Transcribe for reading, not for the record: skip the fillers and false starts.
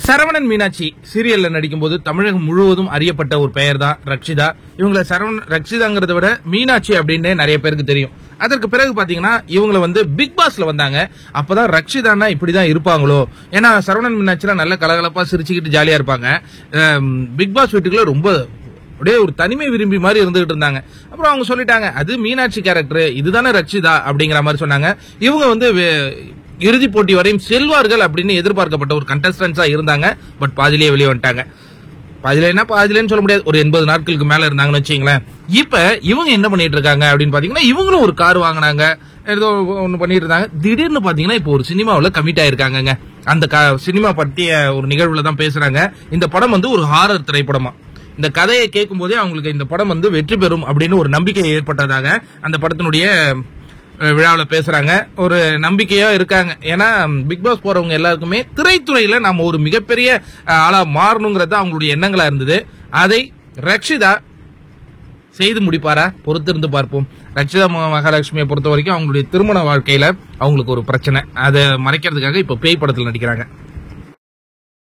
சரவணன் மீனாட்சி சீரியல்ல நடிக்கும் போது தமிழகம் முழுவதும் அறியப்பட்ட ஒரு பெயர் தான் ரக்ஷிதா. இவங்களை ரக்ஷிதாங்கிறத விட மீனாட்சி அப்படின்னு நிறைய பேருக்கு தெரியும். அதற்கு பிறகு பாத்தீங்கன்னா இவங்களை வந்து பிக் பாஸ்ல வந்தாங்க. அப்பதான் ரக்ஷிதானா இப்படிதான் இருப்பாங்களோ, ஏன்னா சரவணன் மீனாட்சிலாம் நல்ல கலகலப்பா சிரிச்சுக்கிட்டு ஜாலியா இருப்பாங்க. பிக் பாஸ் வீட்டுக்குள்ள ரொம்ப அப்படியே ஒரு தனிமை விரும்பி மாதிரி இருந்துகிட்டு இருந்தாங்க. அப்புறம் அவங்க சொல்லிட்டாங்க அது மீனாட்சி கேரக்டர், இதுதானே ரக்ஷிதா அப்படிங்கிற மாதிரி சொன்னாங்க. இவங்க வந்து இறுதி போட்டி வரையும் செல்வார்கள் அப்படின்னு எதிர்பார்க்கப்பட்ட ஒரு கண்டஸ்டன்ஸா இருந்தாங்க. பட் பாதிலேயே வெளியே வந்துட்டாங்க. பாதிலேன்னு சொல்ல முடியாது, ஒரு 80 நாட்களுக்கு மேல இருந்தாங்கன்னு வச்சுங்களேன். இப்ப இவங்க என்ன பண்ணிட்டு இருக்காங்க அப்படின்னு பாத்தீங்கன்னா, இவங்களும் ஒரு கார் வாங்கினாங்க, ஏதோ ஒண்ணு பண்ணிட்டு இருந்தாங்க. திடீர்னு பாத்தீங்கன்னா இப்போ ஒரு சினிமாவில கமிட் ஆயிருக்காங்க. அந்த சினிமா பற்றிய ஒரு நிகழ்வுல தான் பேசுறாங்க. இந்த படம் வந்து ஒரு ஹாரர் திரைப்படமா. இந்த கதையை கேட்கும் போதே அவங்களுக்கு இந்த படம் வந்து வெற்றி பெறும் அப்படின்னு ஒரு நம்பிக்கை ஏற்பட்டதாக அந்த படத்தினுடைய விழாவில் பேசுறாங்க. ஒரு நம்பிக்கையா இருக்காங்க. ஏன்னா பிக் பாஸ் போறவங்க எல்லாருக்குமே திரைத்துறையில நாம ஒரு மிகப்பெரிய ஆளா மாறணுங்கிறது அவங்களுடைய எண்ணங்களா இருந்தது. அதை ரக்ஷிதா செய்து முடிப்பாரா? பொறுத்திருந்து பார்ப்போம். ரக்ஷிதா மகாலட்சுமியை பொறுத்த வரைக்கும் அவங்களுடைய திருமண வாழ்க்கையில அவங்களுக்கு ஒரு பிரச்சனை, அதை மறைக்கிறதுக்காக இப்ப பேய் படத்தில் நடிக்கிறாங்க.